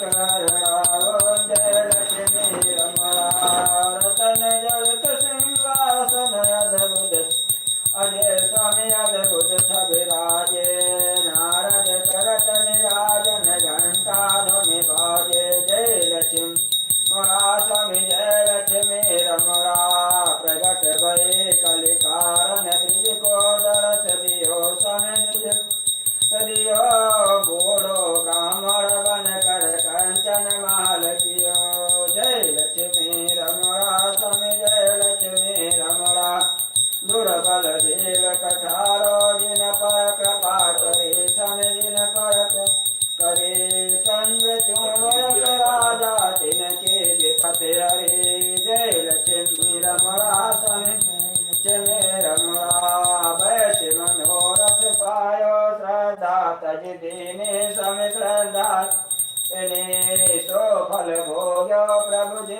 करणावो जय लक्ष्मी रमणा रतन जड़त सिंहासन अद्भुत अजय स्वामी अद्भुत छविराजे नारद करत निराजन घंटा ध्वनि बाजे जय लक्ष्मी स्वामी जय लक्ष्मी रमणा प्रगट भय कलिकारण ब्रिज को दरस दियो स्वामी सदियो बूढ़ो ब्राह्मण बन कर कंचन माल कियो जय लक्ष्मी रमणा स्वामी जय लक्ष्मी रमणा दुर्बल देव कठारो जिन पर कृपा करे सन जिन पर करे चंद्र चूर राजा तिनके विपत हरे जय लक्ष्मी रमणा स्वामी लक्ष्मी रमणा वैश्य मनोरथ पायो श्रद्धा तज दीने सम श्रद्धा सो फल भोग्यो प्रभु